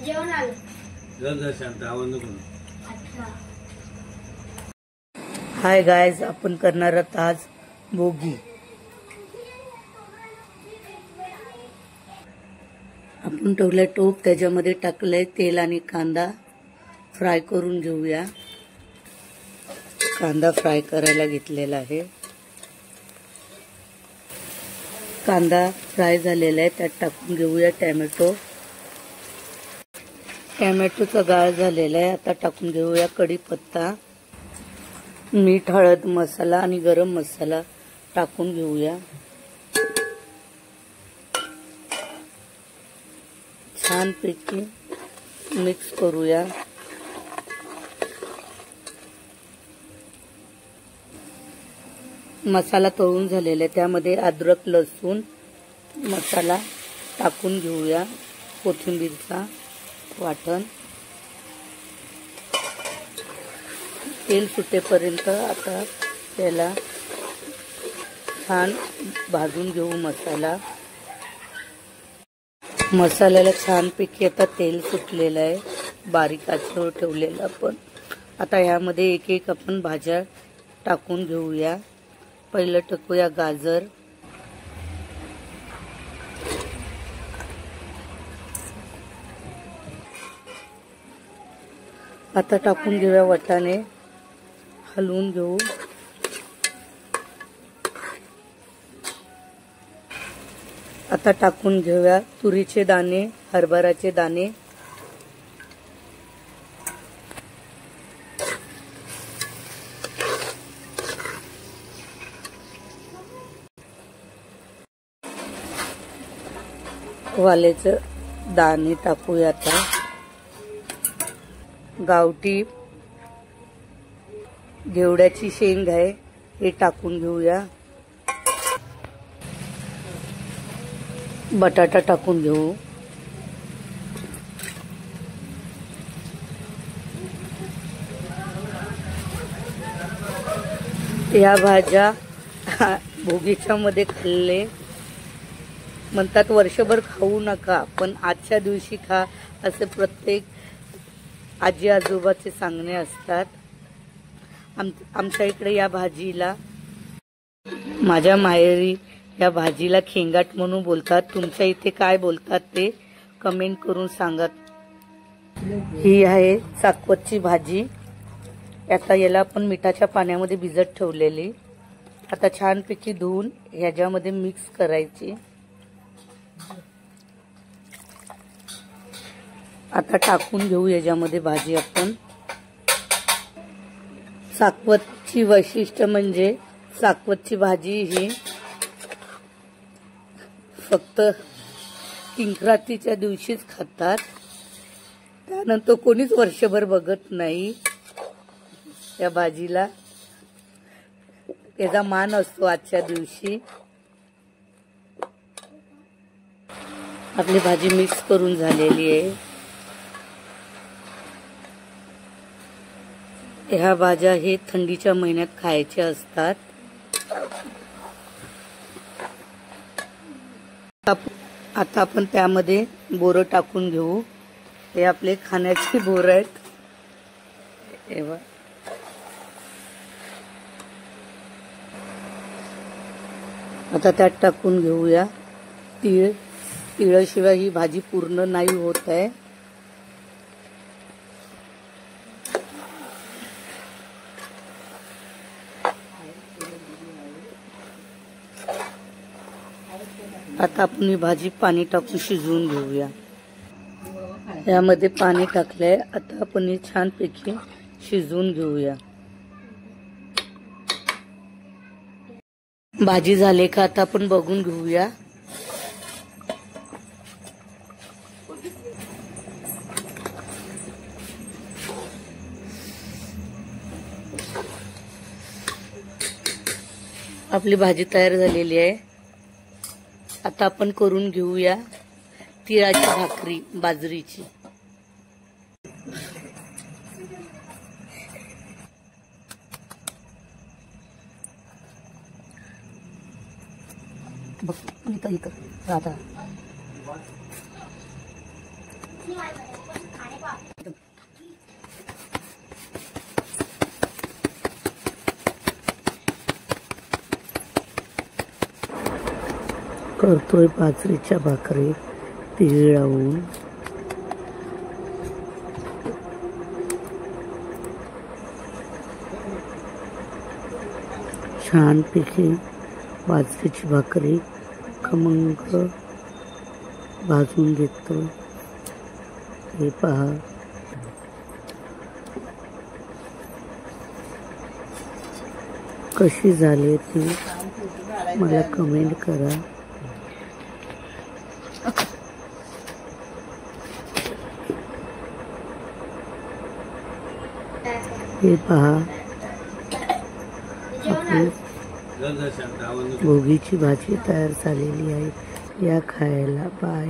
जेवण आलं जर शांत आवाज नको. हाय गायज, आपण करणार आहोत आज भोगी. आपण ठेवलंय टोप, त्याच्यामध्ये टाकलंय तेल आणि कांदा. फ्राय करून घेऊया. कांदा फ्राय करायला घेतलेला आहे. कांदा फ्राय झालेला आहे, त्यात टाकून घेऊया टॅमॅटो. टॅमॅटोचा गाळ झालेला आहे. आता टाकून घेऊया कढीपत्ता, मीठ, हळद, मसाला आणि गरम मसाला टाकून घेऊया. छानपैकी मिक्स करूया. मसाला तळून झालेला आहे, त्यामध्ये अद्रक लसूण मसाला टाकून घेऊया. कोथिंबीरचा वाटण, तेल सुटेपर्यंत आता त्याला छान भाजून घेऊ. मसाल्याला छानपैकी आता तेल सुटलेलं आहे. बारीक आचेवर ठेवलेलं आपण. आता यामध्ये एक एक आपण भाज्या टाकून घेऊया. पहिलं टाकूया गाजर, आता टाकून घेऊया वाटाणे. हलवून घेऊ. आता टाकून घेऊया तुरीचे दाणे, हरभराचे दाणे. वाल्याचे दाणे टाकूया. आता गावठी घेवड्याची शेंग आहे, हे टाकून घेऊया. बटाटा टाकून घेऊ. या भाज्या भोगीच्या मध्ये खाल्ले म्हणतात. वर्षभर खाऊ नका, पण आजच्या दिवशी खा, असे प्रत्येक आजी आजोबाचे सांगणे असतात. आमच्या इकडे या भाजीला, माझ्या माहेरी या भाजीला खेंगाट म्हणून बोलतात. तुमच्या इथे काय बोलतात ते कमेंट करून सांगा. ही आहे चाकवतची भाजी. आता याला आपण मिठाच्या पाण्यामध्ये भिजत ठेवलेली. आता छानपैकी धुवून ह्याच्यामध्ये मिक्स करायची. आता टाकून घेऊ याच्यामध्ये भाजी आपण. चाकवतची वैशिष्ट्य म्हणजे चाकवतची भाजी ही फक्त किंक्रातीच्या दिवशीच खातात. त्यानंतर कोणीच वर्षभर बघत नाही या भाजीला. त्याचा मान असतो आजच्या दिवशी. आपली भाजी मिक्स करून झालेली आहे. ह्या भाज्या हे थंडीच्या महिन्यात खायच्या असतात. आता आपण त्यामध्ये बोरं टाकून घेऊ. हे आपले खाण्याचे बोरं आहेत. आता त्यात टाकून घेऊया तीळ. तिळाशिवाय ही भाजी पूर्ण नाही होत आहे. आता आपण ही भाजी पाणी टाकून शिजवून घेऊया. यामध्ये पाणी टाकलंय. आता आपण ही छानपैकी शिजवून घेऊया. भाजी झाली का आता आपण बघून घेऊया. आपली भाजी तयार झालेली आहे. आता आपण करून घेऊया तिळाची भाकरी बाजरीची. बघ इथं आता करतोय बाजरीच्या भाकरी तीळ लावून. छानपैकी बाजरीची भाकरी खमंग भाजून घेतो. हे पहा, कशी झाली ती मला कमेंट करा. हे पहा, आपली भोगीची भाजी तयार झालेली आहे. या खायला. बाय.